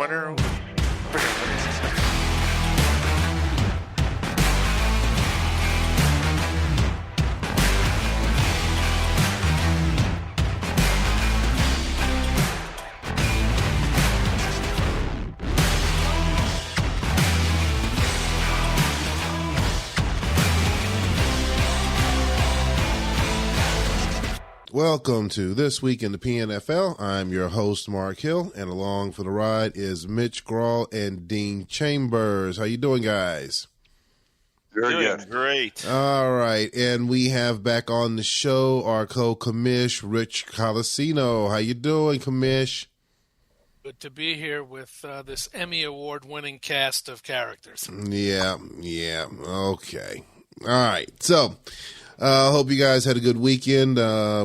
winner. Welcome to This Week in the PNFL. I'm your host, Mark Hill, and along for the ride is Mitch Grawl and Dean Chambers. How you doing, guys? Very good. Great. All right, and we have back on the show our co-commish, Rich Colasino. How you doing, commish? Good to be here with this Emmy Award-winning cast of characters. Yeah, okay. All right, so hope you guys had a good weekend.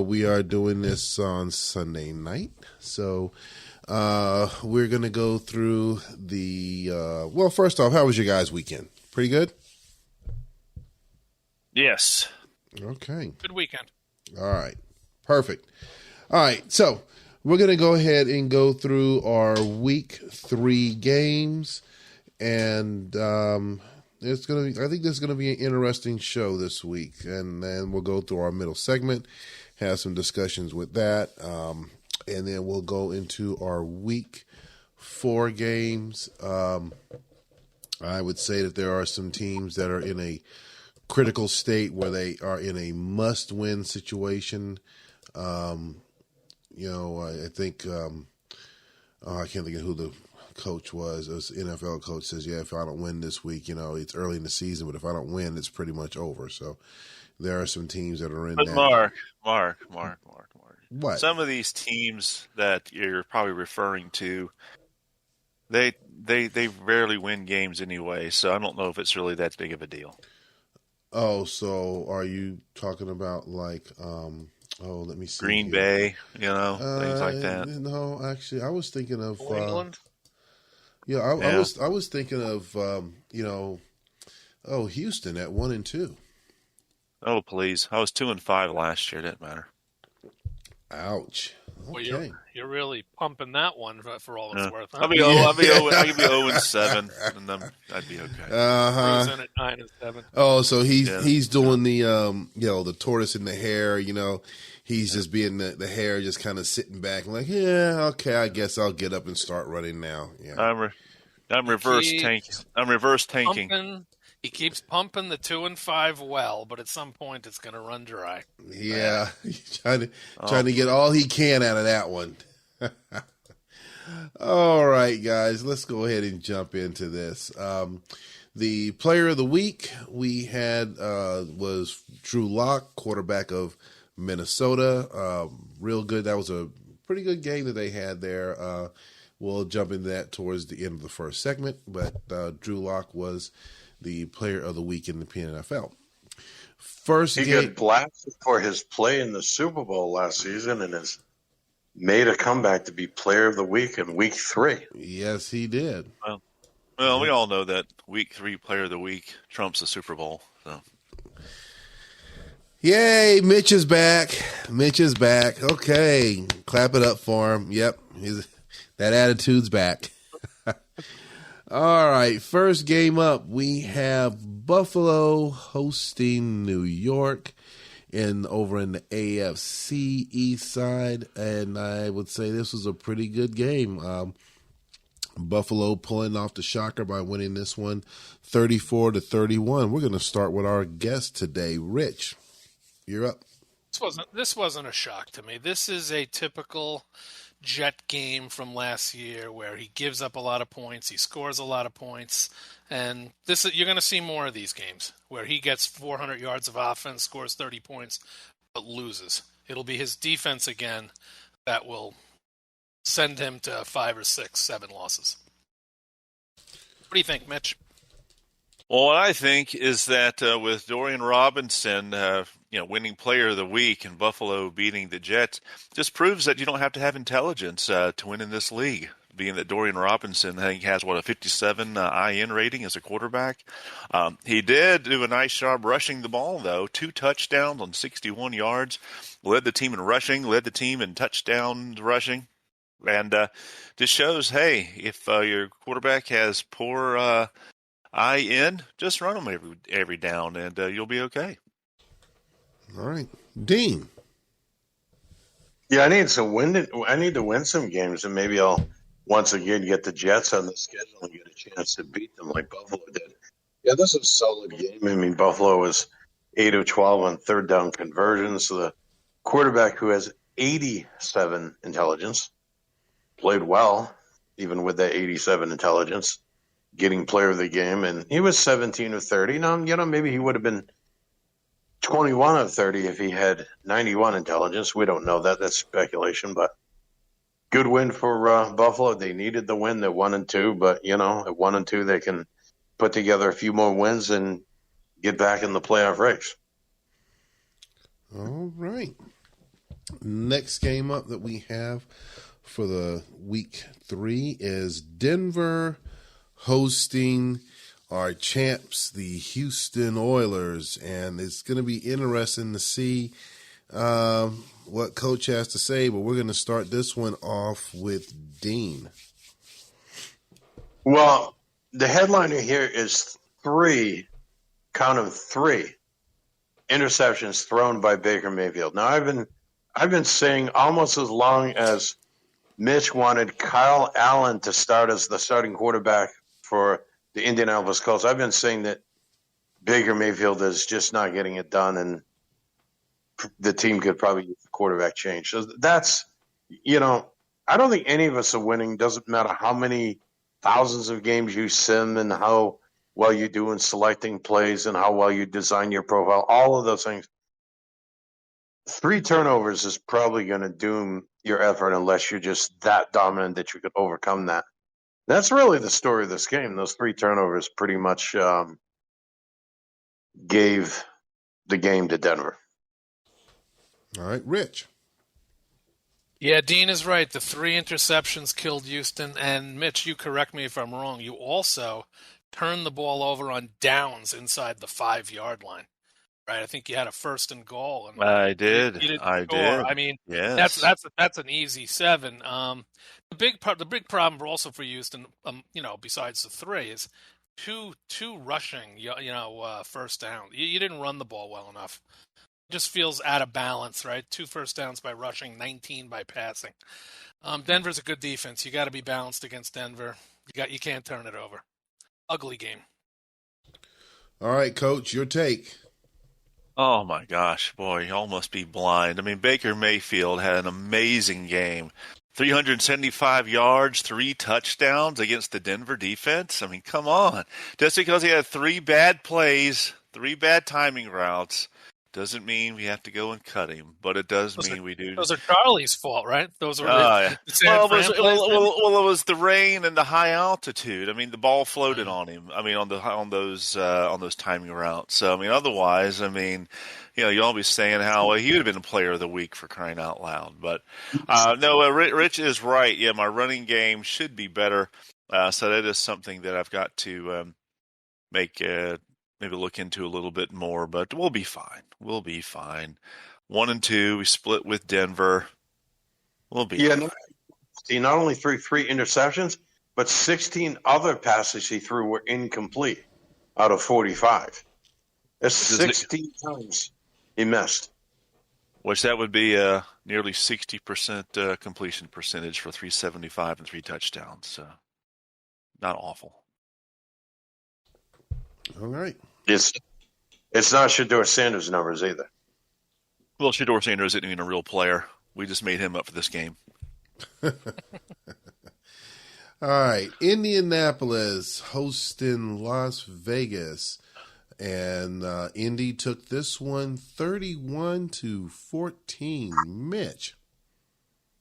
We are doing this on Sunday night, so we're going to go through the, well, first off, how was your guys' weekend? Pretty good? Yes. Okay. Good weekend. All right. Perfect. All right, so we're going to go ahead and go through our week 3 games, and it's going to. I think this is going to be an interesting show this week, and then we'll go through our middle segment, have some discussions with that, and then we'll go into our week 4 games. I would say that there are some teams that are in a critical state where they are in a must-win situation. I think I can't think of who the coach was. It was the NFL coach says, yeah, if I don't win this week, it's early in the season, but if I don't win, it's pretty much over. So there are some teams that are in but that. Mark. What? Some of these teams that you're probably referring to, they rarely win games anyway, so I don't know if it's really that big of a deal. Oh, so are you talking about like, let me see. Green Bay, things like that. No, actually, I was thinking of New England? Yeah, I was thinking of Houston at 1-2. Oh please! I was 2-5 last year. Didn't matter. Ouch. Okay. Well, you're really pumping that one for all it's worth. Huh? I could be 0-7, and then I'd be okay. Cruising at 9-7. Oh, so he's doing the the tortoise in the hare. He's just being the hare, just kind of sitting back and like, yeah, okay, I guess I'll get up and start running now. Yeah, I'm reverse tanking. I'm reverse tanking. He keeps pumping the 2-5 well, but at some point it's going to run dry. Yeah, he's trying to get all he can out of that one. All right, guys, let's go ahead and jump into this. The player of the week we had was Drew Lock, quarterback of Minnesota. Real good. That was a pretty good game that they had there. We'll jump into that towards the end of the first segment, but Drew Lock was the player of the week in the PNFL. He got blasted for his play in the Super Bowl last season and has made a comeback to be player of the week in week 3. Yes, he did. Well, we all know that week 3 player of the week trumps the Super Bowl. So. Yay, Mitch is back. Okay, clap it up for him. Yep, that attitude's back. All right, first game up, we have Buffalo hosting New York over in the AFC East side, and I would say this was a pretty good game. Buffalo pulling off the shocker by winning this one 34-31. We're going to start with our guest today, Rich. You're up. This wasn't a shock to me. This is a typical Jet game from last year where he gives up a lot of points, he scores a lot of points, and you're going to see more of these games where he gets 400 yards of offense, scores 30 points, but loses. It'll be his defense again that will send him to 5 or 6, 7 losses. What do you think, Mitch? Well, what I think is that with Dorian Robinson, winning player of the week and Buffalo beating the Jets, just proves that you don't have to have intelligence to win in this league. Being that Dorian Robinson, I think, has, a 57 IN rating as a quarterback. He did do a nice job rushing the ball, though. 2 touchdowns on 61 yards. Led the team in rushing, led the team in touchdowns rushing. And just shows, hey, if your quarterback has poor eye in, just run them every down, and you'll be okay. All right, Dean. Yeah, I need to win some games, and maybe I'll once again get the Jets on the schedule and get a chance to beat them like Buffalo did. Yeah, this is a solid game. I mean, Buffalo was 8 of 12 on third down conversions. So the quarterback, who has 87 intelligence, played well, even with that 87 intelligence, getting player of the game, and he was 17 of 30. Now, maybe he would have been 21 of 30 if he had 91 intelligence. We don't know that. That's speculation, but good win for Buffalo. They needed the win. They're 1-2, but at 1-2 they can put together a few more wins and get back in the playoff race. All right. Next game up that we have for the week 3 is Denver hosting our champs, the Houston Oilers, and it's going to be interesting to see what Coach has to say, but we're going to start this one off with Dean. Well, the headliner here is 3 interceptions thrown by Baker Mayfield. Now, I've been saying almost as long as Mitch wanted Kyle Allen to start as the starting quarterback for the Indianapolis Colts, I've been saying that Baker Mayfield is just not getting it done, and the team could probably use the quarterback change. So that's, I don't think any of us are winning. Doesn't matter how many thousands of games you sim and how well you do in selecting plays and how well you design your profile, all of those things. 3 turnovers is probably going to doom your effort unless you're just that dominant that you could overcome that. That's really the story of this game. Those 3 turnovers pretty much gave the game to Denver. All right, Rich. Yeah, Dean is right. The 3 interceptions killed Houston. And Mitch, you correct me if I'm wrong. You also turned the ball over on downs inside the 5-yard line. Right, I think you had a 1st and goal. And I did. You didn't I score. did. I mean, yes. that's an easy 7. The big problem also for Houston, besides the 3, is two rushing, first down. You didn't run the ball well enough. It just feels out of balance, right? 2 first downs by rushing, 19 by passing. Denver's a good defense. You got to be balanced against Denver. You can't turn it over. Ugly game. All right, Coach, your take. Oh my gosh, boy, y'all must be blind. I mean, Baker Mayfield had an amazing game. 375 yards, 3 touchdowns against the Denver defense. I mean, come on. Just because he had 3 bad plays, 3 bad timing routes, doesn't mean we have to go and cut him, but it does mean we do. Those are Charlie's fault, right? Those were yeah. Well, it was the rain and the high altitude. I mean, the ball floated on him. I mean, on those timing routes. So, I mean, otherwise, I mean, you'll all be saying how he would have been a player of the week for crying out loud. But no, Rich is right. Yeah, my running game should be better. So that is something that I've got to make. Maybe look into a little bit more, but we'll be fine. We'll be fine. 1-2, we split with Denver. We'll be fine. He not only threw 3 interceptions, but 16 other passes he threw were incomplete out of 45. That's 16 times he missed. Which that would be nearly 60% completion percentage for 375 and 3 touchdowns. So not awful. All right. It's not Shedeur Sanders' numbers either. Well, Shedeur Sanders isn't even a real player. We just made him up for this game. All right. Indianapolis hosting Las Vegas. And Indy took this one 31-14. Mitch.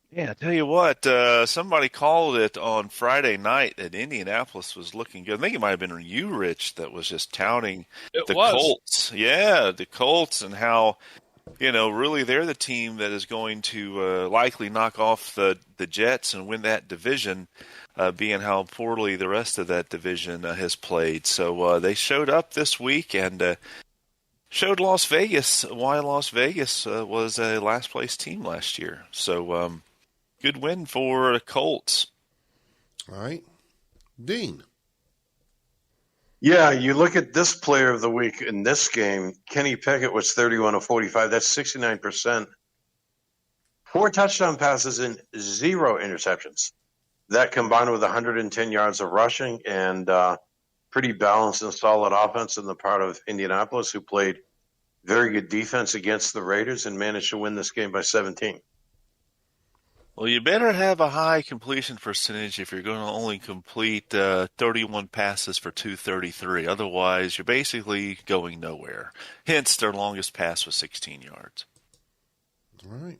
Yeah, I tell you what, somebody called it on Friday night that Indianapolis was looking good. I think it might have been you, Rich, that was just touting Colts. Yeah, the Colts and how, really they're the team that is going to likely knock off the Jets and win that division, being how poorly the rest of that division has played. So they showed up this week and showed Las Vegas why Las Vegas was a last-place team last year. So, Good win for the Colts. All right. Dean. Yeah, you look at this player of the week in this game. Kenny Pickett was 31 of 45. That's 69%. 4 touchdown passes and 0 interceptions. That combined with 110 yards of rushing and pretty balanced and solid offense on the part of Indianapolis, who played very good defense against the Raiders and managed to win this game by 17. Well, you better have a high completion percentage if you're going to only complete 31 passes for 233. Otherwise, you're basically going nowhere. Hence, their longest pass was 16 yards. All right.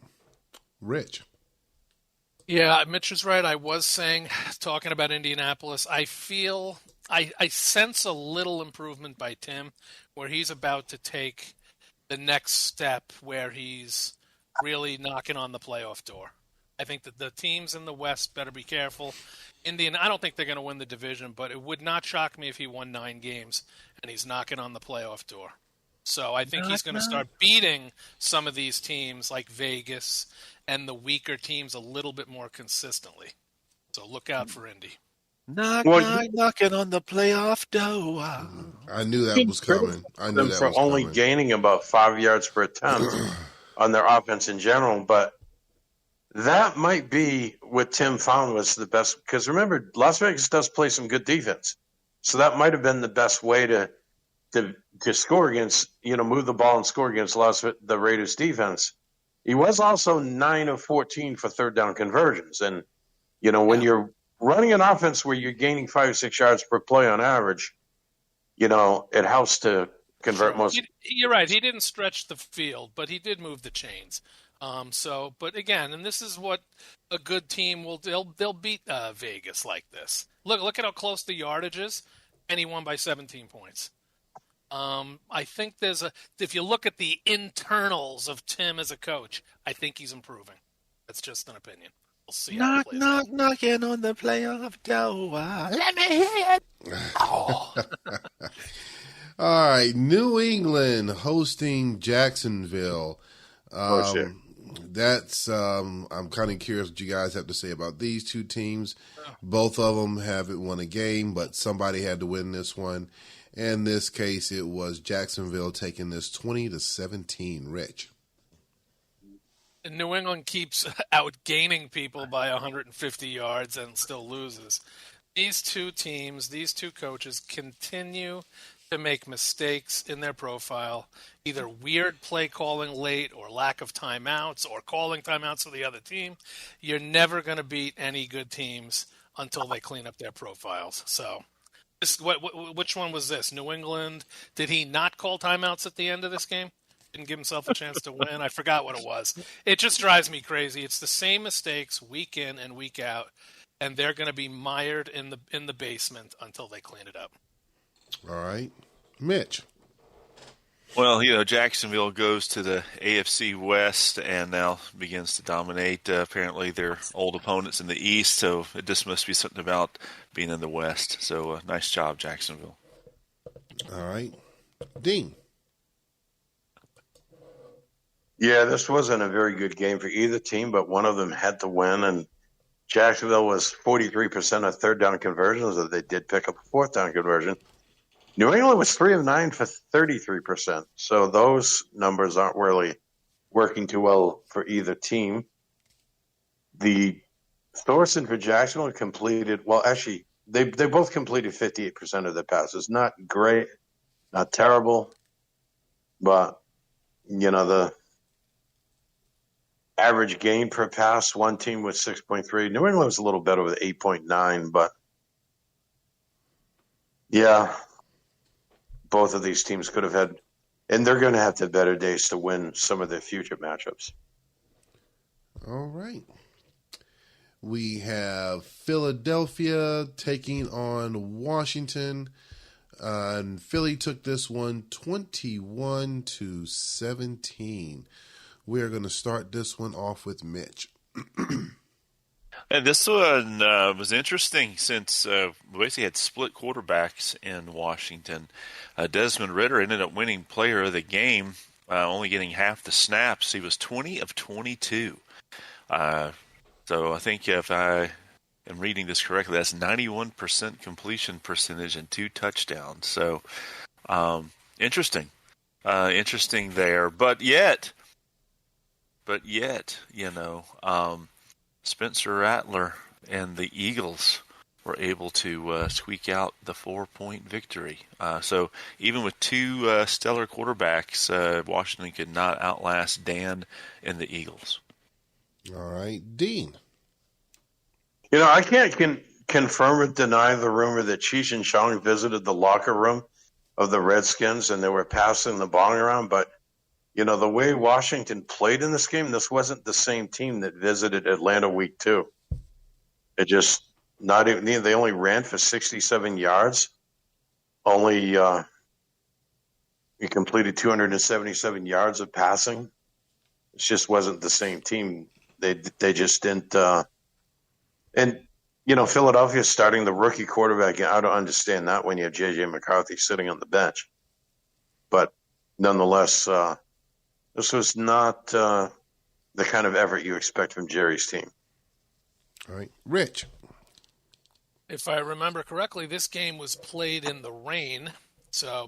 Rich. Yeah, Mitch is right. I was talking about Indianapolis, I sense a little improvement by Tim, where he's about to take the next step where he's really knocking on the playoff door. I think that the teams in the West better be careful. I don't think they're going to win the division, but it would not shock me if he won 9 games and he's knocking on the playoff door. So I think he's going to start beating some of these teams like Vegas and the weaker teams a little bit more consistently. So look out for Indy. Knocking on the playoff door. I knew that was coming. I knew that was coming. Only gaining about 5 yards per attempt on their offense in general, but that might be what Tim found was the best. Because remember, Las Vegas does play some good defense, so that might have been the best way to score against, move the ball and score against the Raiders defense. He was also 9 of 14 for third down conversions, and when you're running an offense where you're gaining 5 or 6 yards per play on average, it helps to convert most. You're right. He didn't stretch the field, but he did move the chains. But again, and this is what a good team will do. They'll beat Vegas like this. Look at how close the yardage is, and he won by 17 points. I think if you look at the internals of Tim as a coach, I think he's improving. That's just an opinion. We'll see how it plays out. Knocking on the playoff door. Let me hear it. Oh. All right. New England hosting Jacksonville. Sure. That's I'm kind of curious what you guys have to say about these two teams. Both of them haven't won a game, but somebody had to win this one. In this case, it was Jacksonville taking this 20-17. Rich. New England keeps outgaining people by 150 yards and still loses. These two teams, these two coaches continue to make mistakes in their profile, either weird play calling late or lack of timeouts or calling timeouts for the other team. You're never going to beat any good teams until they clean up their profiles. So which one was this? New England, did he not call timeouts at the end of this game? Didn't give himself a chance to win? I forgot what it was. It just drives me crazy. It's the same mistakes week in and week out, and they're going to be mired in the basement until they clean it up. All right. Mitch. Well, Jacksonville goes to the AFC West and now begins to dominate, apparently, their old opponents in the East. So it just must be something about being in the West. So nice job, Jacksonville. All right. Dean. Yeah, this wasn't a very good game for either team, but one of them had to win. And Jacksonville was 43% of third down conversions, so they did pick up a fourth down conversion. New England was 3 of 9 for 33%. So those numbers aren't really working too well for either team. The Thorson for Jacksonville completed, well, actually, they both completed 58% of their passes. Not great, not terrible, but, the average gain per pass, one team was 6.3. New England was a little better with 8.9, but yeah, both of these teams could have had, and they're going to have the better days to win some of their future matchups. All right. We have Philadelphia taking on Washington. And Philly took this one 21-17. We are going to start this one off with Mitch. And this one was interesting since we basically had split quarterbacks in Washington. Desmond Ridder ended up winning player of the game, only getting half the snaps. He was 20 of 22. So I think if I am reading this correctly, that's 91% completion percentage and 2 touchdowns. So interesting. Interesting there. But yet, Spencer Rattler and the Eagles were able to squeak out the 4-point victory. So even with 2 stellar quarterbacks, Washington could not outlast Dan and the Eagles. All right, Dean. I can't confirm or deny the rumor that Cheech and Chong visited the locker room of the Redskins and they were passing the ball around. But, the way Washington played in this game, this wasn't the same team that visited Atlanta week 2. It just not even. They only ran for 67 yards. Only he completed 277 yards of passing. It just wasn't the same team. They just didn't. And Philadelphia starting the rookie quarterback. I don't understand that when you have J.J. McCarthy sitting on the bench. But nonetheless, this was not the kind of effort you expect from Jerry's team. All right, Rich. If I remember correctly, this game was played in the rain.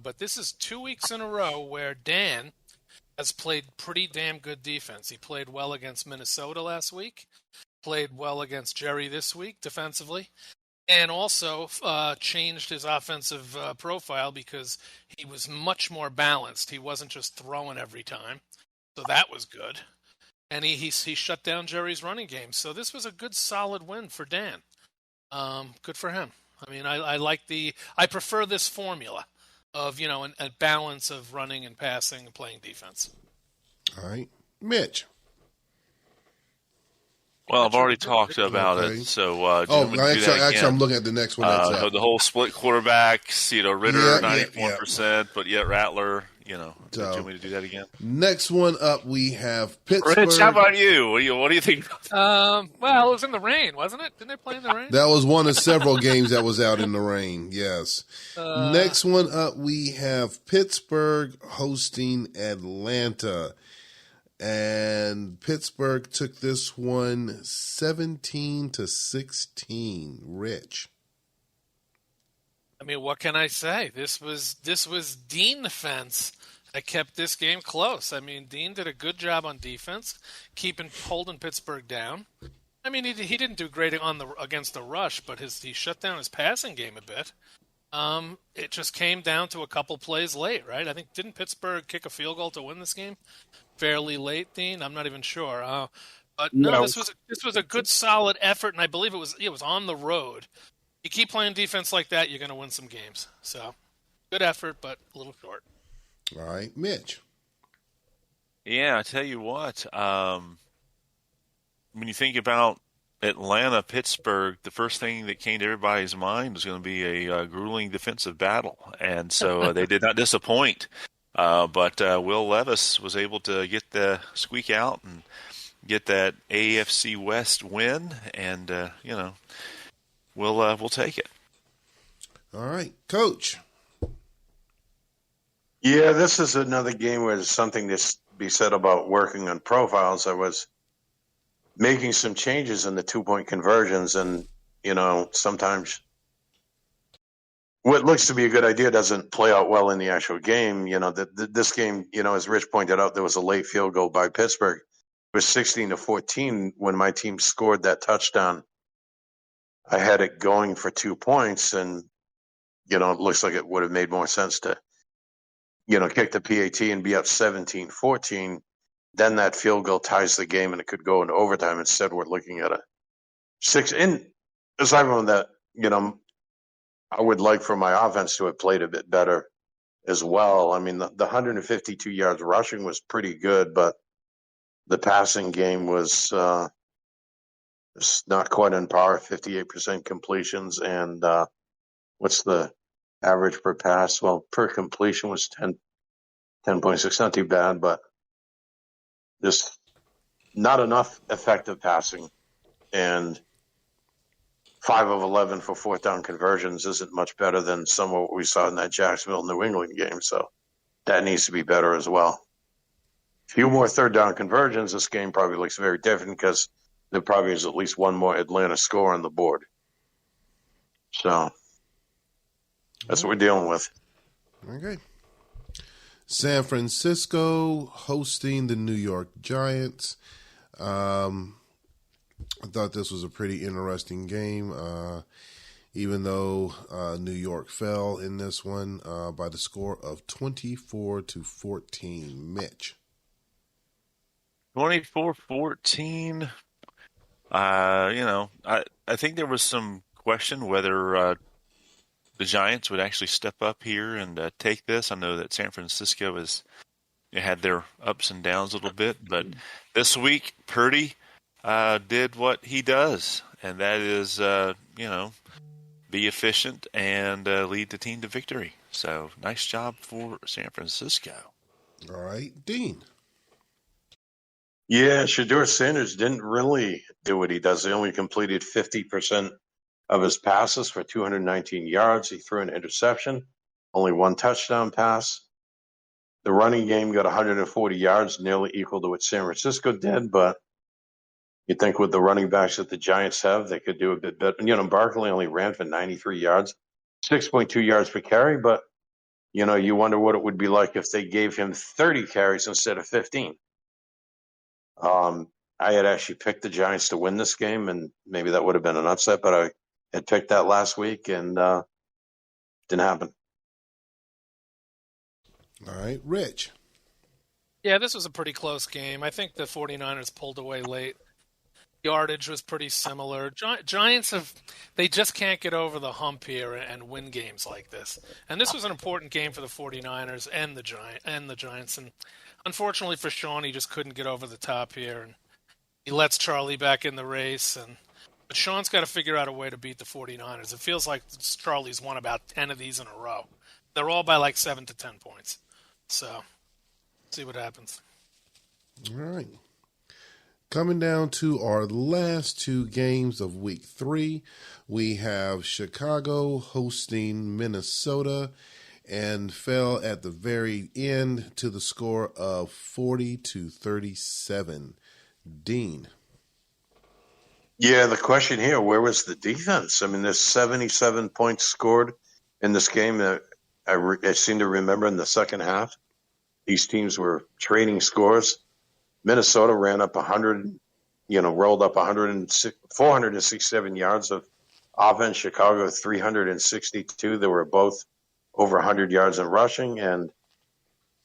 But this is 2 weeks in a row where Dan has played pretty damn good defense. He played well against Minnesota last week, played well against Jerry this week defensively, and also changed his offensive profile because he was much more balanced. He wasn't just throwing every time, so that was good. And he shut down Jerry's running game. So this was a good, solid win for Dan. Good for him. I mean, I prefer this formula of, a balance of running and passing and playing defense. All right, Mitch. Well, I've already talked about it, so actually, I'm looking at the next one. That's the whole split quarterbacks, Ritter 94%, but yet Rattler, do you want me to do that again? Next one up, we have Pittsburgh. Rich, how about you? What do you think? Well, it was in the rain, wasn't it? Didn't they play in the rain? That was one of several games that was out in the rain, yes. Next one up, we have Pittsburgh hosting Atlanta. And Pittsburgh took this one 17-16. Rich. I mean, what can I say? This was Dean defense that kept this game close. I mean, Dean did a good job on defense, holding Pittsburgh down. I mean, he didn't do great against the rush, but he shut down his passing game a bit. It just came down to a couple plays late, right? I think didn't Pittsburgh kick a field goal to win this game fairly late, Dean? I'm not even sure. But no, this was a good, solid effort, and I believe it was on the road. You keep playing defense like that, you're going to win some games. So, good effort, but a little short. All right, Mitch. Yeah, I tell you what. When you think about Atlanta, Pittsburgh, the first thing that came to everybody's mind was going to be a grueling defensive battle, and so they did not disappoint. But Will Levis was able to get the squeak out and get that AFC West win, and we'll take it. All right, Coach. Yeah, this is another game where there's something to be said about working on profiles. I was making some changes in the 2-point conversions, and sometimes what looks to be a good idea doesn't play out well in the actual game. This game, as Rich pointed out, there was a late field goal by Pittsburgh. It was 16-14 when my team scored that touchdown. I had it going for 2 points, and it looks like it would have made more sense to kick the PAT and be up 17-14. Then that field goal ties the game, and it could go into overtime. Instead, we're looking at a 6. And aside from that, I would like for my offense to have played a bit better as well. I mean, the 152 yards rushing was pretty good, but the passing game was not quite on par, 58% completions. And what's the average per pass? Well, per completion was 10.6, not too bad, but just not enough effective passing. And 5 of 11 for 4th down conversions isn't much better than some of what we saw in that Jacksonville New England game. So that needs to be better as well. A few more 3rd down conversions, this game probably looks very different because there probably is at least one more Atlanta score on the board. So that's what we're dealing with. Okay. San Francisco hosting the New York Giants. I thought this was a pretty interesting game, even though New York fell in this one by the score of 24-14. Mitch. 24-14. I think there was some question whether the Giants would actually step up here and take this. I know that San Francisco had their ups and downs a little bit, but this week Purdy did what he does, and that is, be efficient and lead the team to victory. So nice job for San Francisco. All right, Dean. Yeah, Shedeur Sanders didn't really do what he does. He only completed 50% of his passes for 219 yards. He threw an interception, only one touchdown pass. The running game got 140 yards, nearly equal to what San Francisco did, but you think with the running backs that the Giants have, they could do a bit better. Barkley only ran for 93 yards, 6.2 yards per carry, but, you wonder what it would be like if they gave him 30 carries instead of 15. I had actually picked the Giants to win this game, and maybe that would have been an upset, but I had picked that last week, and didn't happen. All right, Rich. Yeah, this was a pretty close game. I think the 49ers pulled away late. Yardage was pretty similar. Giants they just can't get over the hump here and win games like this. And this was an important game for the 49ers and the Giants. And unfortunately for Sean, he just couldn't get over the top here, and he lets Charlie back in the race. But Sean's got to figure out a way to beat the 49ers. It feels like Charlie's won about 10 of these in a row. They're all by like 7 to 10 points. So, see what happens. All right. Coming down to our last two games of week 3, we have Chicago hosting Minnesota and fell at the very end to the score of 40-37. Dean. Yeah, the question here, where was the defense? I mean, there's 77 points scored in this game. That I seem to remember in the second half, these teams were trading scores. Minnesota ran up 100, rolled up 467 yards of offense. Chicago 362. They were both over 100 yards in rushing. And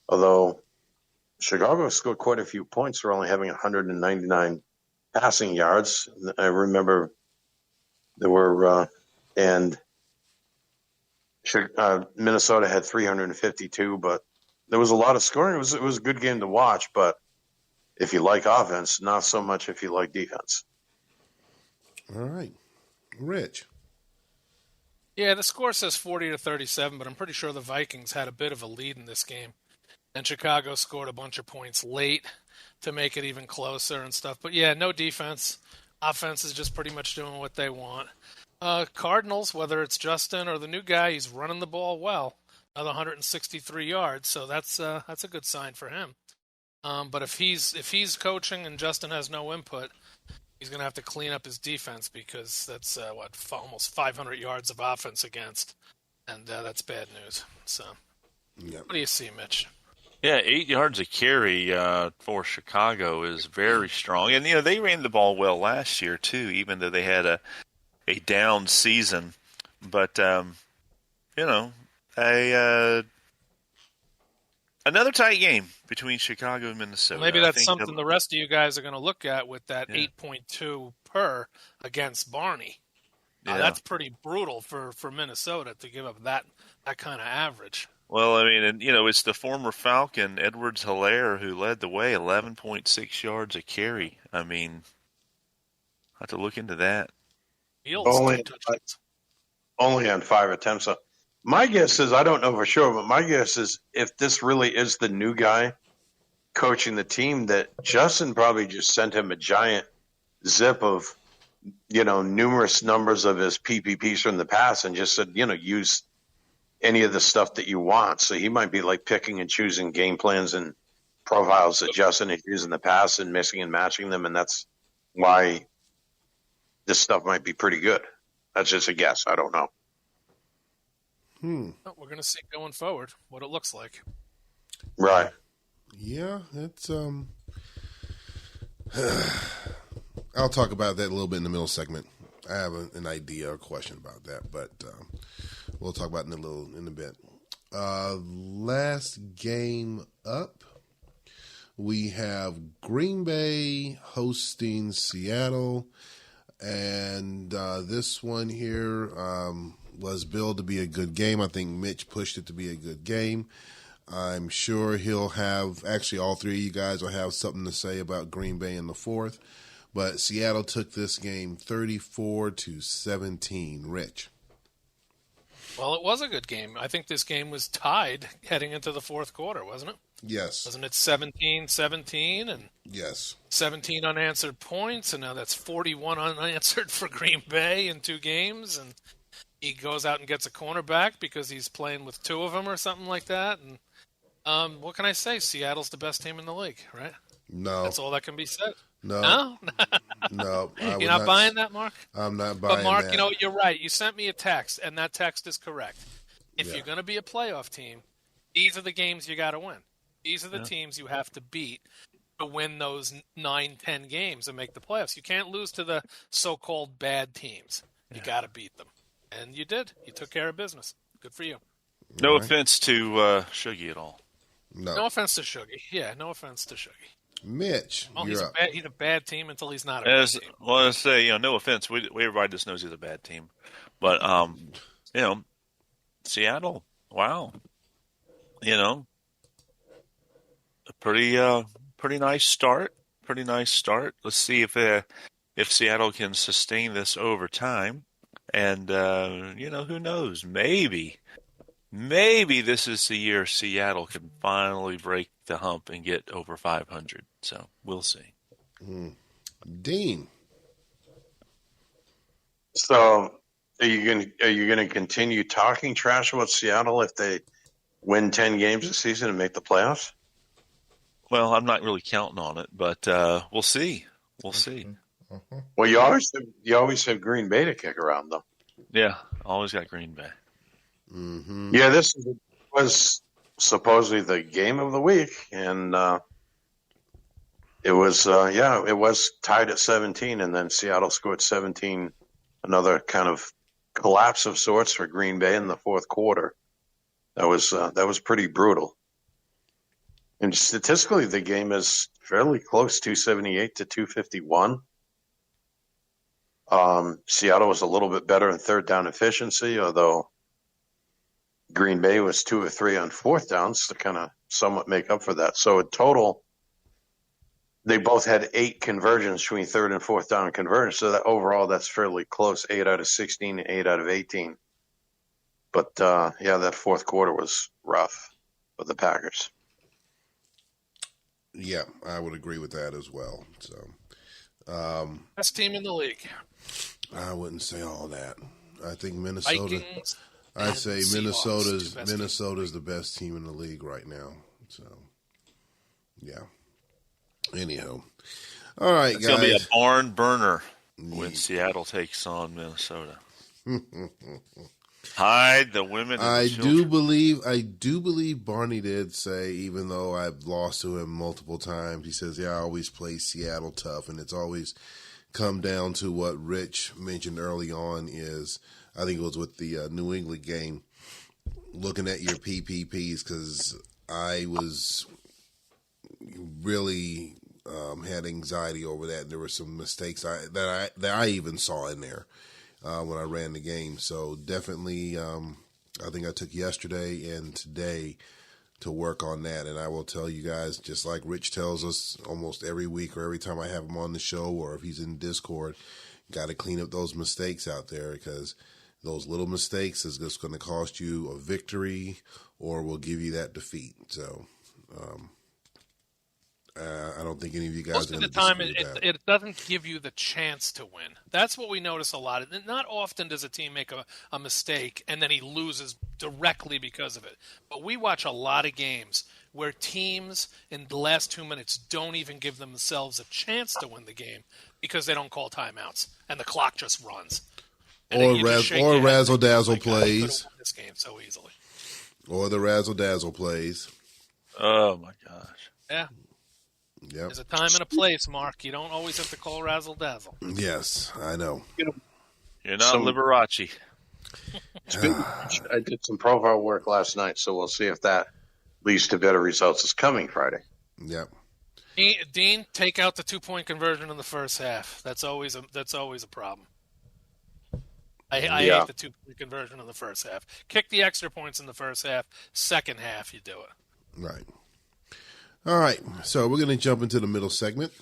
although Chicago scored quite a few points, they're only having 199 passing yards. I remember there were, and Minnesota had 352, but there was a lot of scoring. It was a good game to watch, but if you like offense, not so much if you like defense. All right. Rich. Yeah, the score says 40-37, but I'm pretty sure the Vikings had a bit of a lead in this game. And Chicago scored a bunch of points late to make it even closer and stuff. But yeah, no defense. Offense is just pretty much doing what they want. Cardinals, whether it's Justin or the new guy, he's running the ball well. Another 163 yards, so that's a good sign for him. But if he's coaching and Justin has no input, he's going to have to clean up his defense, because that's almost 500 yards of offense against, and that's bad news. So, What do you see, Mitch? Yeah, 8 yards a carry for Chicago is very strong, and they ran the ball well last year too, even though they had a down season. But another tight game between Chicago and Minnesota. Maybe that's something the rest of you guys are going to look at with that 8.2 per against Barney. That's pretty brutal for Minnesota to give up that kind of average. Well, I mean, and it's the former Falcon, Edwards-Helaire, who led the way, 11.6 yards a carry. I mean, I have to look into that. Only on 5 attempts. So my guess is, I don't know for sure, but my guess is if this really is the new guy coaching the team, that Justin probably just sent him a giant zip of, numerous numbers of his PPPs from the past and just said, use any of the stuff that you want. So he might be like picking and choosing game plans and profiles that Justin has used in the past and mixing and matching them. And that's why this stuff might be pretty good. That's just a guess. I don't know. Well, we're going to see going forward what it looks like. Right. Yeah, it's I'll talk about that a little bit in the middle segment. I have an idea or question about that, but we'll talk about it in a bit. Last game up, we have Green Bay hosting Seattle, and this one here was billed to be a good game. I think Mitch pushed it to be a good game. I'm sure he'll have, actually all three of you guys will have something to say about Green Bay in the fourth. But Seattle took this game 34-17. Rich. Well, it was a good game. I think this game was tied heading into the fourth quarter, wasn't it? Yes. Wasn't it 17-17 and Yes. 17 unanswered points, and now that's 41 unanswered for Green Bay in 2 games, and he goes out and gets a cornerback because he's playing with 2 of them or something like that. And what can I say? Seattle's the best team in the league, right? No. That's all that can be said. No. No? No. You're not buying that, Mark? I'm not buying But, Mark, that. you know, you're right. You sent me a text, and that text is correct. If Yeah. you're going to be a playoff team, these are the games you got to win. These are the teams you have to beat to win those 9-10 games and make the playoffs. You can't lose to the so-called bad teams. You got to beat them. And you did. You took care of business. Good for you. No offense to Shuggy at all. No offense to Shuggy. Yeah, no offense to Shuggy. Mitch, Oh, you're he's up. a bad team until he's not a bad team. Well, I say, no offense. Everybody just knows he's a bad team, but Seattle. Wow, a pretty nice start. Pretty nice start. Let's see if Seattle can sustain this over time, and who knows? Maybe this is the year Seattle can finally break the hump and get over 500. So we'll see. Dean. So are you gonna continue talking trash about Seattle if they win 10 games this season and make the playoffs? Well, I'm not really counting on it, but we'll see. We'll see. Well, you always have Green Bay to kick around, though. Yeah, always got Green Bay. Mm-hmm. Yeah, this was supposedly the game of the week, and it was tied at 17, and then Seattle scored 17. Another kind of collapse of sorts for Green Bay in the fourth quarter. That was pretty brutal. And statistically, the game is fairly close, 278 to 251. Seattle was a little bit better in third down efficiency, although Green Bay was 2 or 3 on fourth downs to kind of somewhat make up for that. So in total, they both had 8 conversions between third and fourth down conversions. So that overall, that's fairly close, 8 out of 16, 8 out of 18. But that fourth quarter was rough for the Packers. Yeah, I would agree with that as well. So, Best team in the league. I wouldn't say all that. I think Minnesota. Vikings. I'd say Seahawks, Minnesota's two best Minnesota's the best team in the league right now. So, yeah. Anyhow, all right, It's guys. going to be a barn burner when Seattle takes on Minnesota. Hide the women. And I the children. do believe Barney did say, even though I've lost to him multiple times, he says, "Yeah, I always play Seattle tough," and it's always come down to what Rich mentioned early on. Is I think it was with the New England game, looking at your PPPs, because I was really had anxiety over that. And there were some mistakes that I even saw in there when I ran the game. So definitely, I think I took yesterday and today to work on that. And I will tell you guys, just like Rich tells us almost every week or every time I have him on the show or if he's in Discord, got to clean up those mistakes out there, because those little mistakes is just going to cost you a victory or will give you that defeat. So, I don't think any of you guys Most are of going the to time, disagree with that. it doesn't give you the chance to win. That's what we notice a lot. Not often does a team make a mistake and then he loses directly because of it. But we watch a lot of games where teams in the last 2 minutes don't even give themselves a chance to win the game because they don't call timeouts and the clock just runs. And Or you just shake or your head razzle and think, dazzle "Oh my God, we could've plays, won this game so easily." or the razzle dazzle plays. Oh my gosh. Yeah, Yep. there's a time and a place, Mark. You don't always have to call razzle dazzle. Yes, I know. You're not Some- Liberace. I did some profile work last night, so we'll see if that leads to better results this coming Friday. Yep. Dean, take out the 2-point conversion in the first half. That's always a problem. I Yeah. hate the 2-point conversion in the first half. Kick the extra points in the first half. Second half, you do it. Right. All right. So we're going to jump into the middle segment.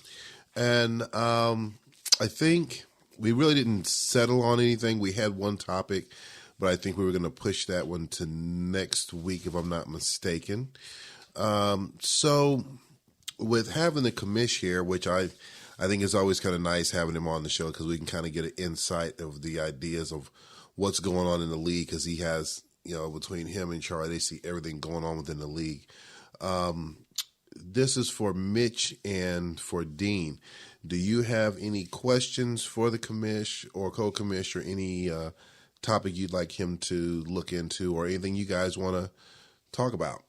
And I think we really didn't settle on anything. We had one topic, but I think we were going to push that one to next week, if I'm not mistaken. So with having the commish here, which I think is always kind of nice having him on the show because we can kind of get an insight of the ideas of what's going on in the league because he has, between him and Charlie, they see everything going on within the league. This is for Mitch and for Dean. Do you have any questions for the commish or co-commish or any topic you'd like him to look into or anything you guys want to talk about?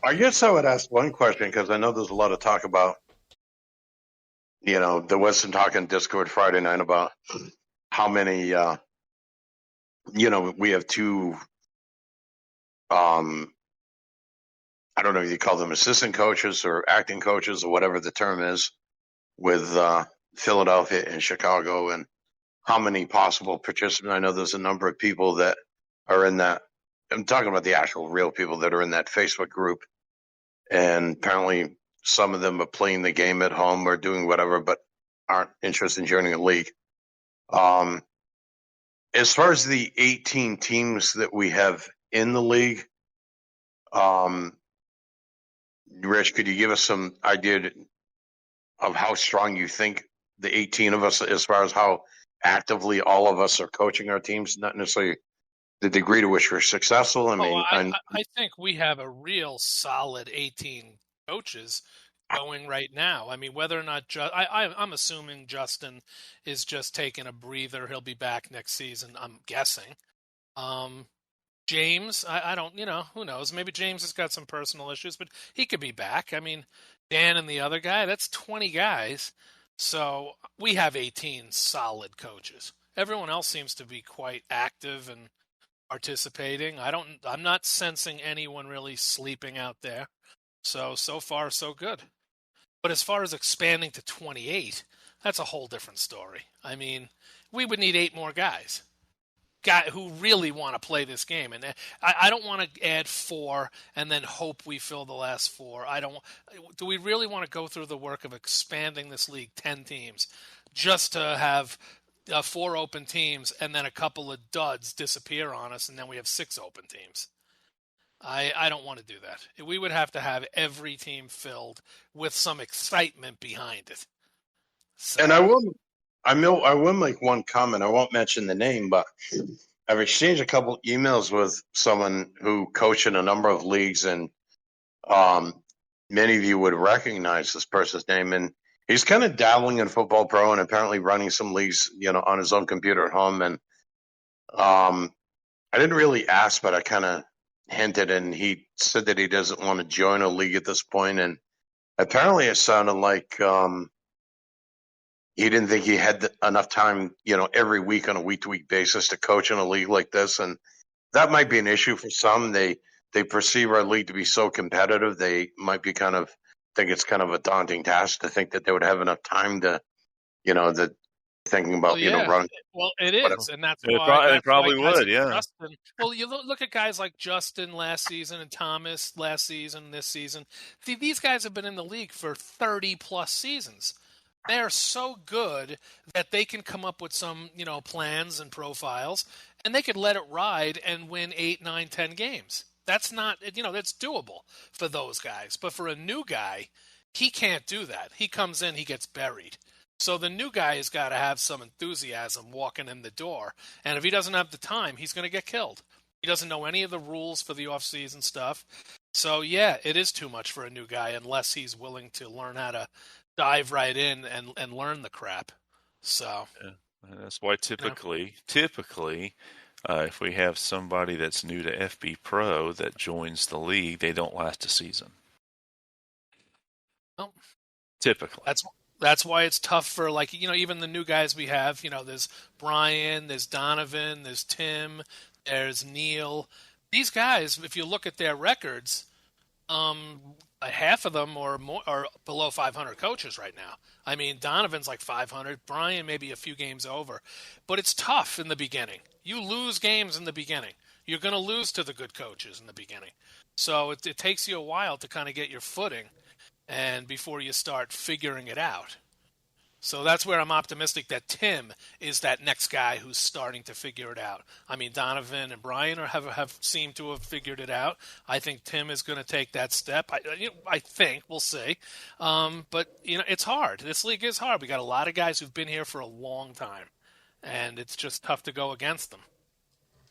I guess I would ask one question because I know there's a lot of talk about, there was some talk in Discord Friday night about how many, we have two, I don't know if you call them assistant coaches or acting coaches or whatever the term is with Philadelphia and Chicago and how many possible participants. I know there's a number of people that are in that. I'm talking about the actual real people that are in that Facebook group. And apparently some of them are playing the game at home or doing whatever, but aren't interested in joining a league. As far as the 18 teams that we have in the league, Rich, could you give us some idea of how strong you think the 18 of us, as far as how actively all of us are coaching our teams, not necessarily the degree to which we're successful? I think we have a real solid 18 coaches going right now. I mean, whether or not I'm assuming Justin is just taking a breather. He'll be back next season, I'm guessing. James, I don't, who knows? Maybe James has got some personal issues, but he could be back. I mean, Dan and the other guy, that's 20 guys. So we have 18 solid coaches. Everyone else seems to be quite active and participating. I'm not sensing anyone really sleeping out there. So far, so good. But as far as expanding to 28, that's a whole different story. I mean, we would need 8 more guys who really want to play this game. And I don't want to add 4 and then hope we fill the last 4. Do we really want to go through the work of expanding this league 10 teams just to have 4 open teams and then a couple of duds disappear on us and then we have 6 open teams? I don't want to do that. We would have to have every team filled with some excitement behind it. So, and I will make one comment. I won't mention the name, but I've exchanged a couple emails with someone who coached in a number of leagues, and many of you would recognize this person's name. And he's kind of dabbling in Football Pro and apparently running some leagues, on his own computer at home. And I didn't really ask, but I kind of hinted, and he said that he doesn't want to join a league at this point. And apparently it sounded like he didn't think he had enough time, every week on a week-to-week basis to coach in a league like this. And that might be an issue for some. They perceive our league to be so competitive. They might be think it's kind of a daunting task to think that they would have enough time to, thinking about, running. Well, it is, whatever. and that's It why it probably would, yeah. Justin, well, you look at guys like Justin last season and Thomas last season, this season. These guys have been in the league for 30-plus seasons. They are so good that they can come up with some, plans and profiles, and they could let it ride and win 8, 9, 10 games. That's not, that's doable for those guys. But for a new guy, he can't do that. He comes in, he gets buried. So the new guy has got to have some enthusiasm walking in the door. And if he doesn't have the time, he's going to get killed. He doesn't know any of the rules for the off-season stuff. So yeah, it is too much for a new guy unless he's willing to learn how to dive right in and learn the crap. So, Yeah. And that's why you know, typically, if we have somebody that's new to FB Pro that joins the league, they don't last a season. well, Typically. that's why it's tough for, like, even the new guys we have. There's Brian, there's Donovan, there's Tim, there's Neil. These guys, if you look at their records, um, half of them or more are below 500 coaches right now. I mean, Donovan's like 500, Brian maybe a few games over, but it's tough in the beginning. You lose games in the beginning. You're going to lose to the good coaches in the beginning, so it takes you a while to kind of get your footing, and before you start figuring it out. So that's where I'm optimistic that Tim is that next guy who's starting to figure it out. I mean, Donovan and Brian have seemed to have figured it out. I think Tim is going to take that step. I think we'll see. But it's hard. This league is hard. We got a lot of guys who've been here for a long time, and it's just tough to go against them.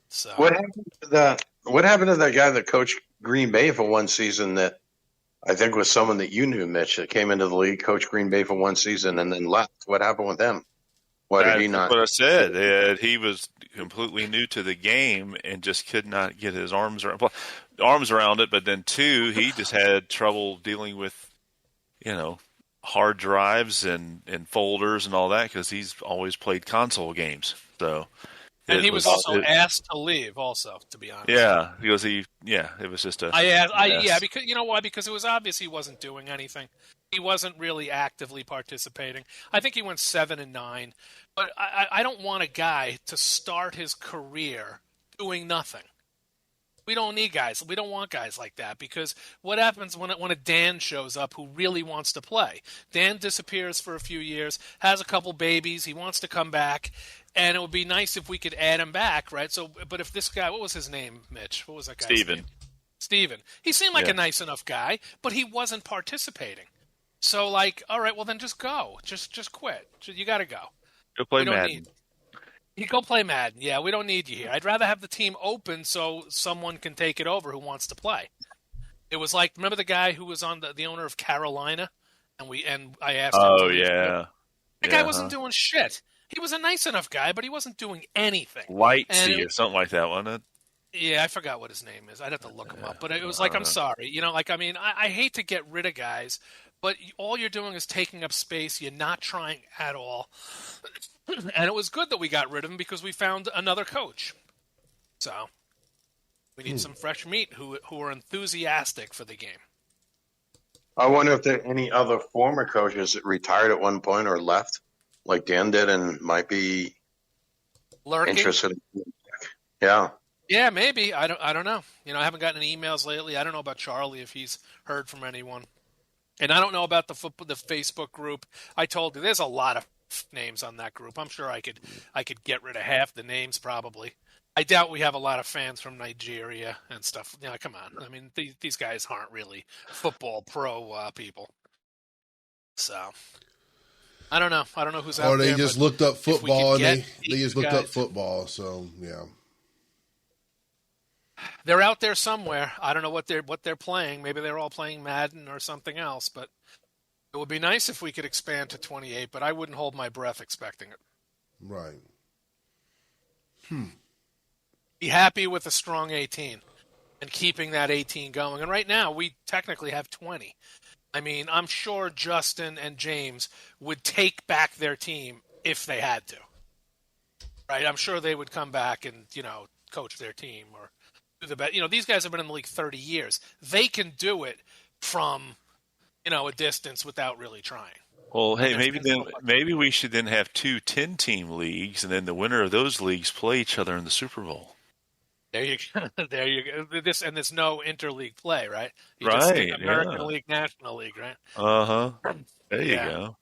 So What happened to that? What happened to that guy that coached Green Bay for one season? That I think was someone that you knew, Mitch, that came into the league, coached Green Bay for one season, and then left. What happened with him? Why did he That's not? what I said. He was completely new to the game and just could not get his arms around it. But then, two, he just had trouble dealing with, hard drives and folders and all that because he's always played console games. So and he was also it, asked to leave. Also, to be honest, yeah, because it was just a mess. yeah, because you know why? Because it was obvious he wasn't doing anything. He wasn't really actively participating. I think he went 7-9, but I don't want a guy to start his career doing nothing. We don't need guys. We don't want guys like that because what happens when a Dan shows up who really wants to play? Dan disappears for a few years, has a couple babies, he wants to come back, and it would be nice if we could add him back, right? So, but if this guy, what was his name, Mitch? What was that guy's Steven. name? Steven. He seemed like Yeah. a nice enough guy, but he wasn't participating. So, like, all right, well then just go, just quit. You got to go. Go play We don't Madden. need. You go play Madden. Yeah, we don't need you here. I'd rather have the team open so someone can take it over who wants to play. It was like, remember the guy who was on the owner of Carolina, and I asked him. Oh to leave? yeah, That guy wasn't doing shit. He was a nice enough guy, but he wasn't doing anything. Whitesea or something like that, wasn't it? Yeah, I forgot what his name is. I'd have to look him up. But it was like, I'm sorry. I hate to get rid of guys, but all you're doing is taking up space. You're not trying at all. And it was good that we got rid of him because we found another coach. So we need some fresh meat who are enthusiastic for the game. I wonder if there are any other former coaches that retired at one point or left, like Dan did, and might be Lurking? interested. Yeah. Yeah, maybe. I don't know. I haven't gotten any emails lately. I don't know about Charlie if he's heard from anyone. And I don't know about the Facebook group. I told you there's a lot of names on that group. I'm sure I could get rid of half the names probably. I doubt we have a lot of fans from Nigeria and stuff. Come on. I mean, these guys aren't really football pro people. So I don't know. I don't know who's out Or there. they just looked up if we football could and get they just these looked up guys- football. So yeah. They're out there somewhere. I don't know what they're playing. Maybe they're all playing Madden or something else. But it would be nice if we could expand to 28. But I wouldn't hold my breath expecting it. Right. Be happy with a strong 18 and keeping that 18 going. And right now we technically have 20. I mean, I'm sure Justin and James would take back their team if they had to. Right? I'm sure they would come back and coach their team or do the best. These guys have been in the league 30 years. They can do it from, a distance without really trying. Well, hey, And maybe we should then have 2 10-team leagues, and then the winner of those leagues play each other in the Super Bowl. There you go. There you go. There's no interleague play, right? You Right, just stick American yeah. League, National League, right? There you Yeah. go.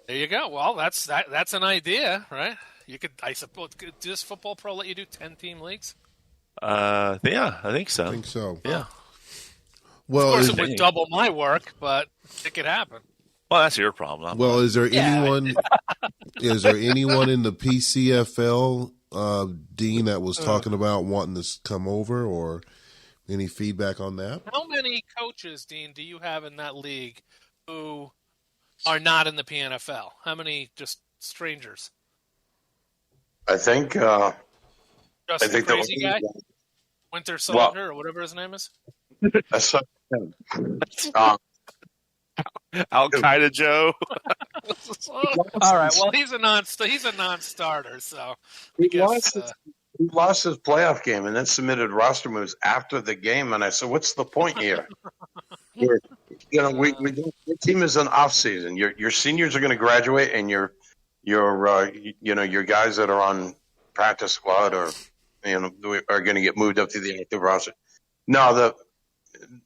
There you go. Well, that's an idea, right? You could, I suppose, does Football Pro let you do 10-team leagues? Yeah, I think so. I think so. Yeah. Well, Of course, is, it would double my work, but it could happen. Well, that's your problem. well, is there Yeah. anyone? Is there anyone in the PCFL, Dean, that was talking about wanting to come over, or Any feedback on that? How many coaches, Dean, do you have in that league who are not in the PNFL? How many just strangers? I think Just the the crazy only guy? Winter well, Soldier or whatever his name is? aside from him, uh, Al Qaeda Joe. All right. Well, he's a non-starter, so I he guess he lost his playoff game and then submitted roster moves after the game. And I said, "What's the point here? We're, your team is an off season. Your seniors are going to graduate, and your your guys that are on practice squad or are going to get moved up to the active roster. No,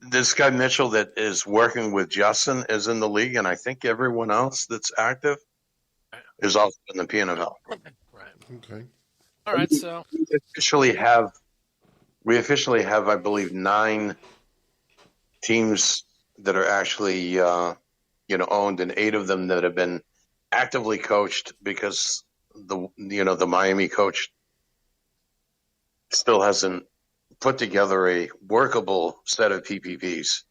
this guy Mitchell that is working with Justin is in the league, and I think everyone else that's active is also in the PNFL. right. Okay. All right. So We officially have, I believe, 9 teams that are actually, owned, and 8 of them that have been actively coached because the Miami coach still hasn't put together a workable set of PPPs.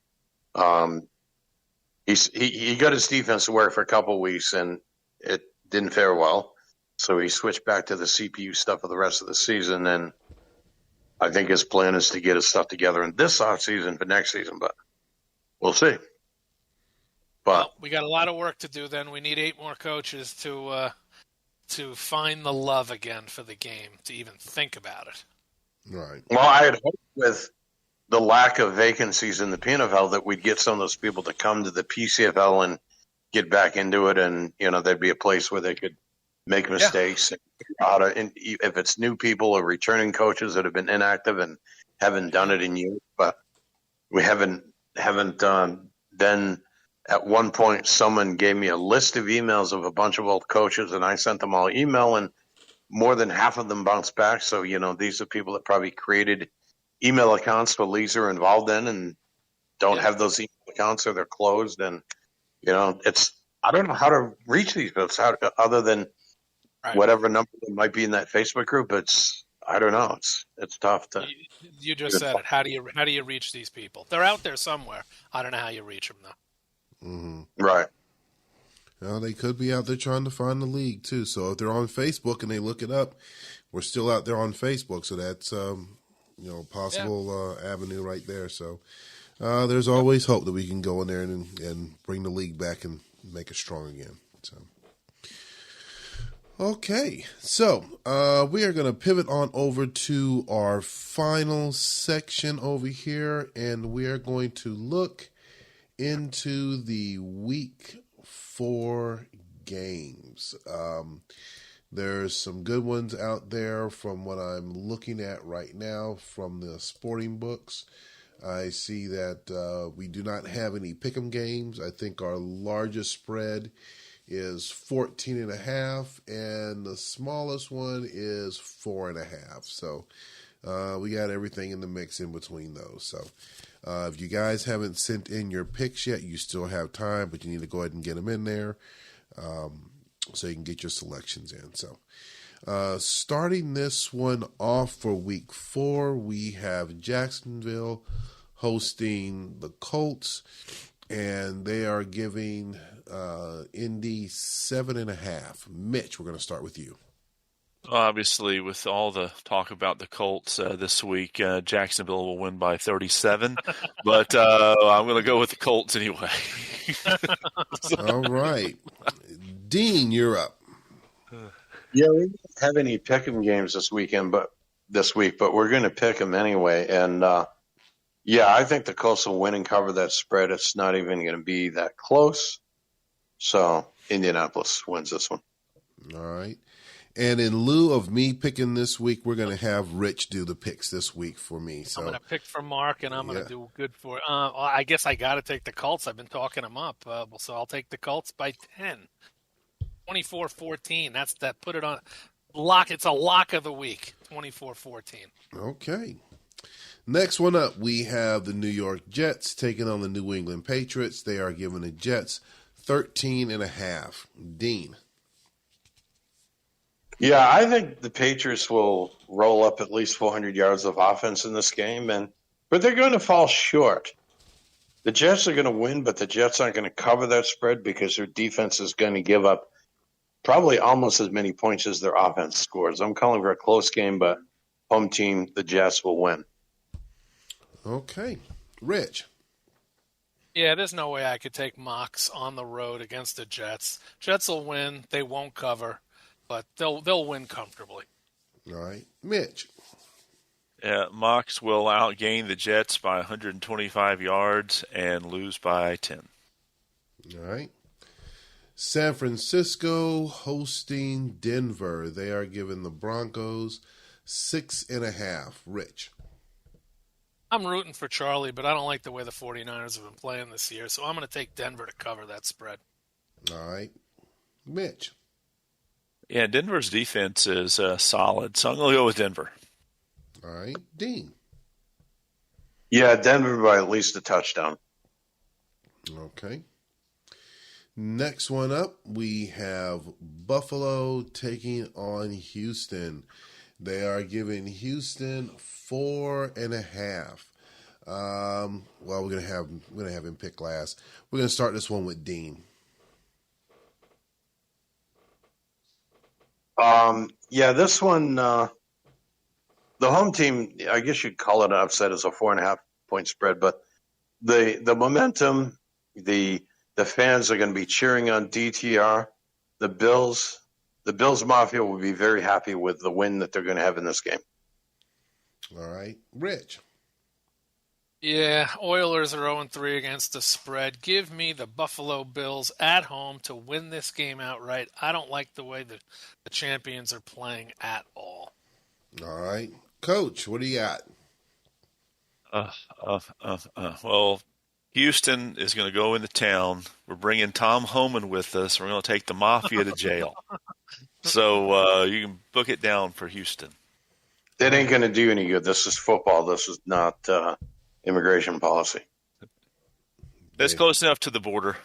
He got his defense to work for a couple of weeks and it didn't fare well, so he switched back to the CPU stuff for the rest of the season. And I think his plan is to get his stuff together in this offseason for next season, but we'll see. But we got a lot of work to do. Then we need 8 more coaches to find the love again for the game, to even think about it. Right. well, I had hoped with the lack of vacancies in the PNFL that we'd get some of those people to come to the PCFL and get back into it, and there'd be a place where they could make mistakes. And if it's new people or returning coaches that have been inactive and haven't done it in years, but we haven't then at one point someone gave me a list of emails of a bunch of old coaches, and I sent them all email, and more than half of them bounced back. So these are people that probably created email accounts for leagues are involved in and don't have those email accounts, or they're closed. And I don't know how to reach these folks other than whatever number that might be in that Facebook group. I don't know. It's tough to. You just said it. How do you reach these people? They're out there somewhere. I don't know how you reach them though. Mm-hmm. Right. Well, they could be out there trying to find the league too. So if they're on Facebook and they look it up, we're still out there on Facebook. So that's possible avenue right there. So there's always hope that we can go in there and bring the league back and make it strong again. So. Okay, so we are going to pivot on over to our final section over here, and we are going to look into the Week 4 games. There's some good ones out there from what I'm looking at right now from the sporting books. I see that we do not have any pick'em games. I think our largest spread is 14.5, and the smallest one is 4.5. So we got everything in the mix in between those. So if you guys haven't sent in your picks yet, you still have time, but you need to go ahead and get them in there so you can get your selections in. So starting this one off for Week 4, we have Jacksonville hosting the Colts, and they are giving Indy 7.5. Mitch, we're going to start with you. Obviously, with all the talk about the Colts this week, Jacksonville will win by 37. But I'm going to go with the Colts anyway. All right. Dean, you're up. Yeah, we don't have any pick'em games this week, but we're going to pick them anyway. And I think the Colts will win and cover that spread. It's not even going to be that close. So Indianapolis wins this one. All right. And in lieu of me picking this week, we're going to have Rich do the picks this week for me. So I'm going to pick for Mark, and I'm going to do good for. I guess I got to take the Colts. I've been talking them up, so I'll take the Colts by 10, 24-14. That's that. Put it on lock. It's a lock of the week. 24-14. Okay. Next one up, we have the New York Jets taking on the New England Patriots. They are giving the Jets 13.5. Dean. Yeah, I think the Patriots will roll up at least 400 yards of offense in this game. And but they're going to fall short. The Jets are going to win, but the Jets aren't going to cover that spread because their defense is going to give up probably almost as many points as their offense scores. I'm calling for a close game, but home team, the Jets, will win. Okay. Rich. Yeah, there's no way I could take Mox on the road against the Jets. Jets will win. They won't cover, but they'll win comfortably. All right. Mitch. Mox will outgain the Jets by 125 yards and lose by 10. All right. San Francisco hosting Denver. They are giving the Broncos 6.5. Rich. I'm rooting for Charlie, but I don't like the way the 49ers have been playing this year, so I'm going to take Denver to cover that spread. All right. Mitch. Yeah, Denver's defense is solid, so I'm going to go with Denver. All right. Dean. Yeah, Denver by at least a touchdown. Okay. Next one up, we have Buffalo taking on Houston. They are giving Houston 4.5. Well, we're gonna have him pick last. We're gonna start this one with Dean. Yeah, this one, the home team, I guess you'd call it an upset as a 4.5 point spread, but the momentum, the fans are going to be cheering on DTR. The Bills Mafia will be very happy with the win that they're going to have in this game. All right, Rich. Yeah, Oilers are 0-3 against the spread. Give me the Buffalo Bills at home to win this game outright. I don't like the way the champions are playing at all. All right, Coach, what do you got? Well, Houston is going to go into town. We're bringing Tom Homan with us. We're going to take the Mafia to jail. So you can book it down for Houston. That ain't going to do any good. This is football. This is not immigration policy. That's close enough to the border.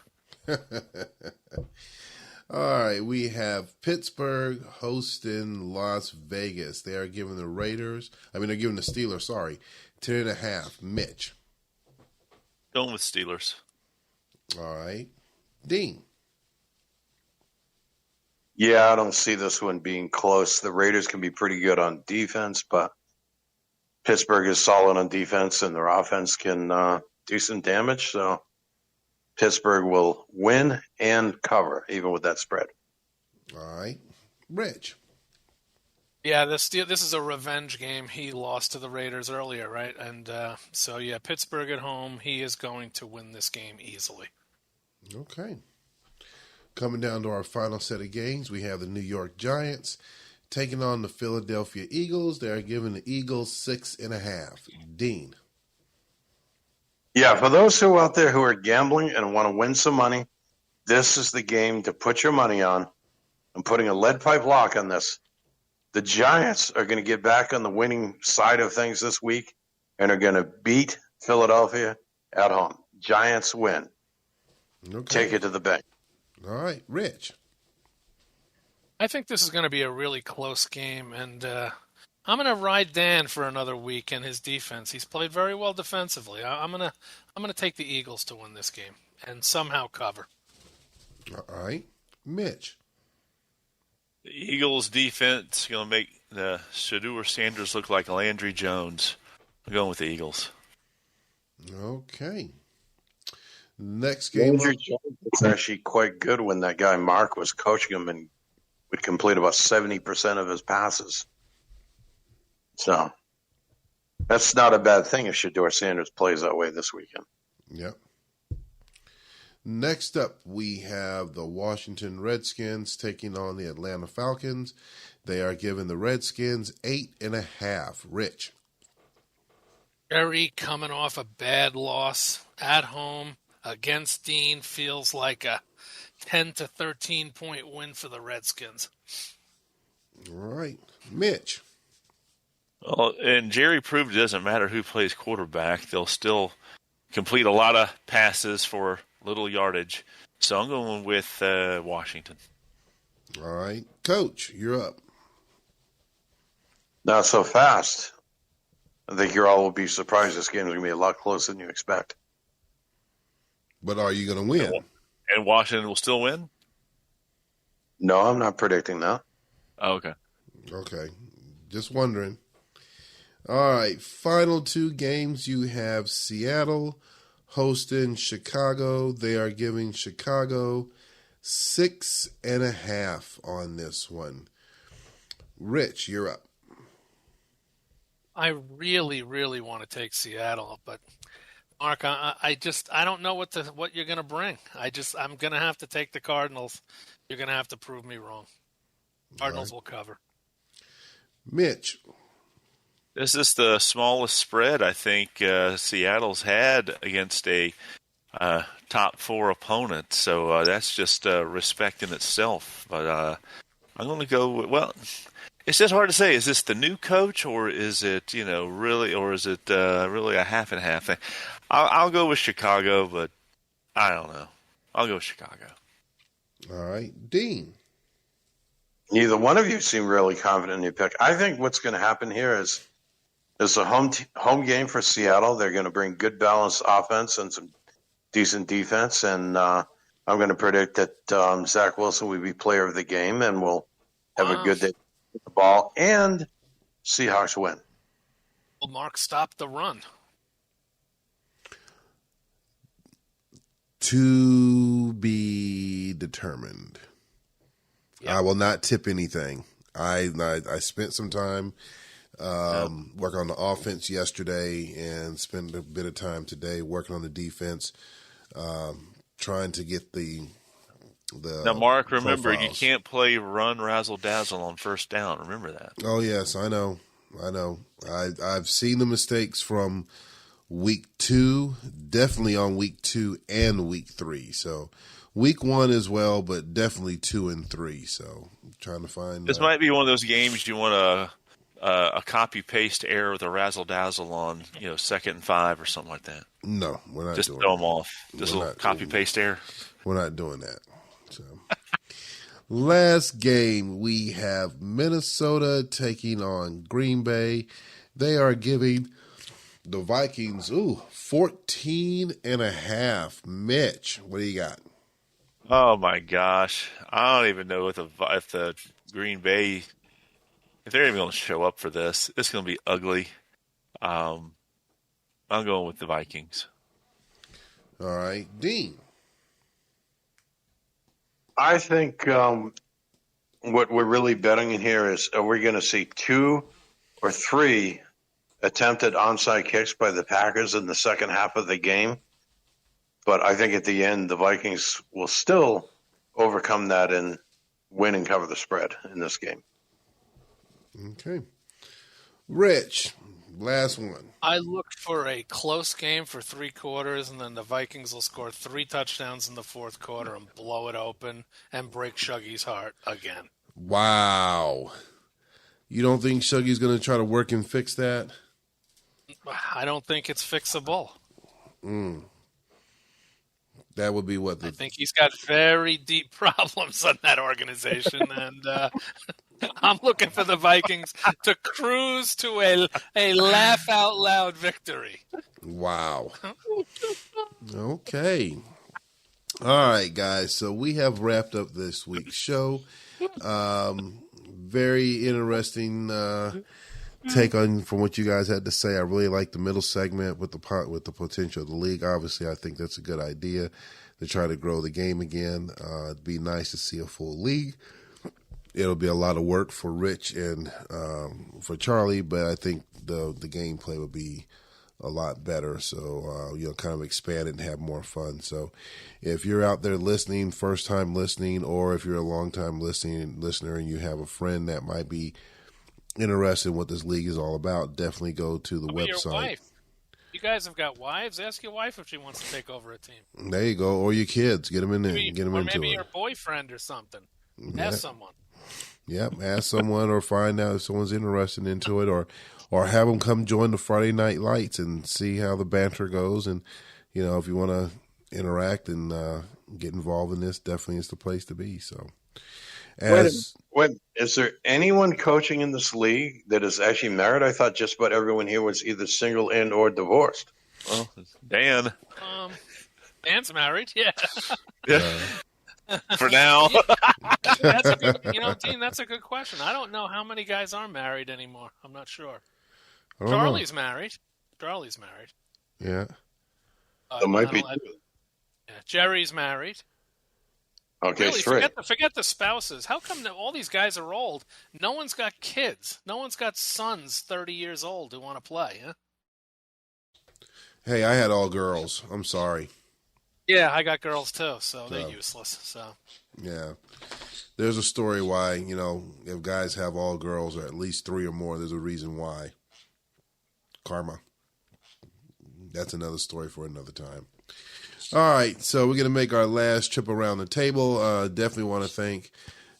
All right, we have Pittsburgh hosting Las Vegas. They are giving the they're giving the Steelers, 10.5. Mitch. Going with Steelers. All right. Dean. Yeah, I don't see this one being close. The Raiders can be pretty good on defense, but Pittsburgh is solid on defense, and their offense can do some damage. So Pittsburgh will win and cover, even with that spread. All right. Rich. Yeah, this is a revenge game. He lost to the Raiders earlier, right? And so, yeah, Pittsburgh at home, he is going to win this game easily. Okay. Coming down to our final set of games, we have the New York Giants taking on the Philadelphia Eagles. They are giving the Eagles 6.5. Dean. Yeah, for those who out there who are gambling and want to win some money, this is the game to put your money on. I'm putting a lead pipe lock on this. The Giants are going to get back on the winning side of things this week and are going to beat Philadelphia at home. Giants win. Okay. Take it to the bank. All right. Rich. I think this is going to be a really close game, and I'm going to ride Dan for another week and his defense. He's played very well defensively. I'm going to take the Eagles to win this game and somehow cover. All right. Mitch. The Eagles' defense is going to make the Shedeur Sanders look like Landry Jones. I'm going with the Eagles. Okay. Next game. Landry Jones was actually quite good when that guy Mark was coaching him and would complete about 70% of his passes. So that's not a bad thing if Shedeur Sanders plays that way this weekend. Yep. Next up, we have the Washington Redskins taking on the Atlanta Falcons. They are giving the Redskins 8.5. Rich. Jerry coming off a bad loss at home against Dean feels like a 10 to 13 point win for the Redskins. All right. Mitch. Well, and Jerry proved it doesn't matter who plays quarterback. They'll still complete a lot of passes for little yardage. So I'm going with Washington. All right. Coach, you're up. Not so fast. I think you all will be surprised. This game is going to be a lot closer than you expect. But are you going to win? And Washington will still win? No, I'm not predicting that. Oh, okay. Okay. Just wondering. All right. Final two games. You have Seattle hosting Chicago. They are giving Chicago 6.5 on this one. Rich, you're up. I really, really want to take Seattle, but Mark, I don't know what you're going to bring. I'm going to have to take the Cardinals. You're going to have to prove me wrong. Cardinals will cover. Mitch. This is the smallest spread I think Seattle's had against a top four opponent. So that's just respect in itself. But I'm going to go well. It's just hard to say. Is this the new coach, or is it really, or is it really a half and half thing? I'll go with Chicago, but I don't know. I'll go with Chicago. All right, Dean. Neither one of you seem really confident in your pick. I think what's going to happen here is it's a home game for Seattle. They're going to bring good balanced offense and some decent defense, and I'm going to predict that Zach Wilson will be player of the game and will have a good day with the ball, and Seahawks win. Will Mark stop the run? To be determined. Yep. I will not tip anything. I spent some time working on the offense yesterday and spent a bit of time today working on the defense, trying to get the Now, Mark, remember, profiles. you can't play run, razzle, dazzle on first down. Remember that. Oh, yes, I know. I've seen the mistakes from week 2, definitely on week 2 and week 3. So week 1 as well, but definitely 2 and 3. So I'm trying to find. This might be one of those games you want a copy paste error with a razzle dazzle on 2nd and 5 or something like that. No, we're not Just doing throw that. them off. Just a little copy paste error. We're not doing that. So, last game, we have Minnesota taking on Green Bay. They are giving the Vikings, 14.5. Mitch, what do you got? Oh my gosh, I don't even know if the Green Bay, if they're even going to show up for this. It's going to be ugly. I'm going with the Vikings. All right, Dean. I think what we're really betting in here is are we going to see 2 or 3 attempted onside kicks by the Packers in the second half of the game? But I think at the end, the Vikings will still overcome that and win and cover the spread in this game. Okay. Rich, last one. I look for a close game for 3 quarters, and then the Vikings will score 3 touchdowns in the 4th quarter and blow it open and break Shuggy's heart again. Wow. You don't think Shuggy's going to try to work and fix that? I don't think it's fixable. That would be what I think he's got very deep problems on that organization, and I'm looking for the Vikings to cruise to a laugh-out-loud victory. Wow. Okay. All right, guys. So we have wrapped up this week's show. Very interesting take on from what you guys had to say. I really like the middle segment with the potential of the league. Obviously, I think that's a good idea to try to grow the game again. It'd be nice to see a full league. It'll be a lot of work for Rich and for Charlie, but I think the gameplay would be a lot better. So kind of expand it and have more fun. So if you're out there listening, first time listening, or if you're a long time listener and you have a friend that might be interested in what this league is all about, definitely go to the website. Your wife. You guys have got wives. Ask your wife if she wants to take over a team. There you go, or your kids. Get them in there. Get them or into maybe it. your boyfriend or something. Ask someone. Yep, ask someone or find out if someone's interested into it, or have them come join the Friday Night Lights and see how the banter goes. And if you want to interact and get involved in this, definitely is the place to be. So, As Wait, is there anyone coaching in this league that is actually married? I thought just about everyone here was either single and or divorced. Well, Dan. Dan's married. Yeah. Yeah. For now. That's a good, Dean, that's a good question. I don't know how many guys are married anymore. I'm not sure. I don't know. Charlie's married. Charlie's married. Yeah. There might be. Yeah, Jerry's married. Okay, Really, straight. forget the spouses. How come all these guys are old? No one's got kids. No one's got sons 30 years old who want to play, huh? Hey, I had all girls. I'm sorry. Yeah, I got girls too, so they're useless. So Yeah. There's a story why, if guys have all girls or at least 3 or more, there's a reason why. Karma. That's another story for another time. All right, so we're going to make our last trip around the table. Definitely want to thank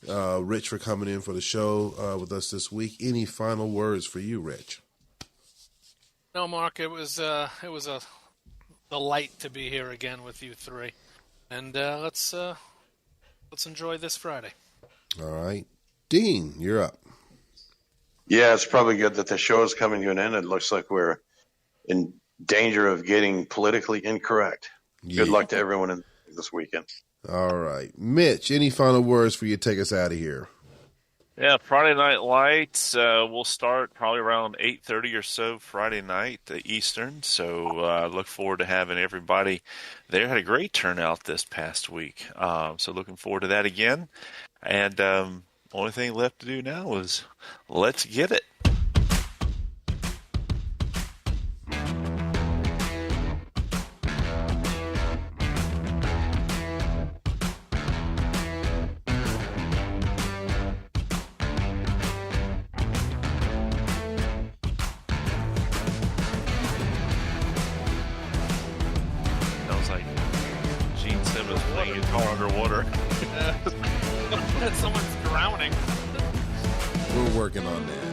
Rich for coming in for the show with us this week. Any final words for you, Rich? no, Mark, it was a delight to be here again with you three, and let's enjoy this Friday. All right. Dean, you're up. Yeah, it's probably good that the show is coming to an end. It looks like we're in danger of getting politically incorrect. Yeah. Good luck to everyone this weekend. All right. Mitch, any final words for you to take us out of here? Yeah, Friday Night Lights. We'll start probably around 8:30 or so Friday night Eastern. So look forward to having everybody there. Had a great turnout this past week. So looking forward to that again. And only thing left to do now is let's get it. Sounds like Gene Simmons playing guitar underwater. Someone's drowning. We're working on that.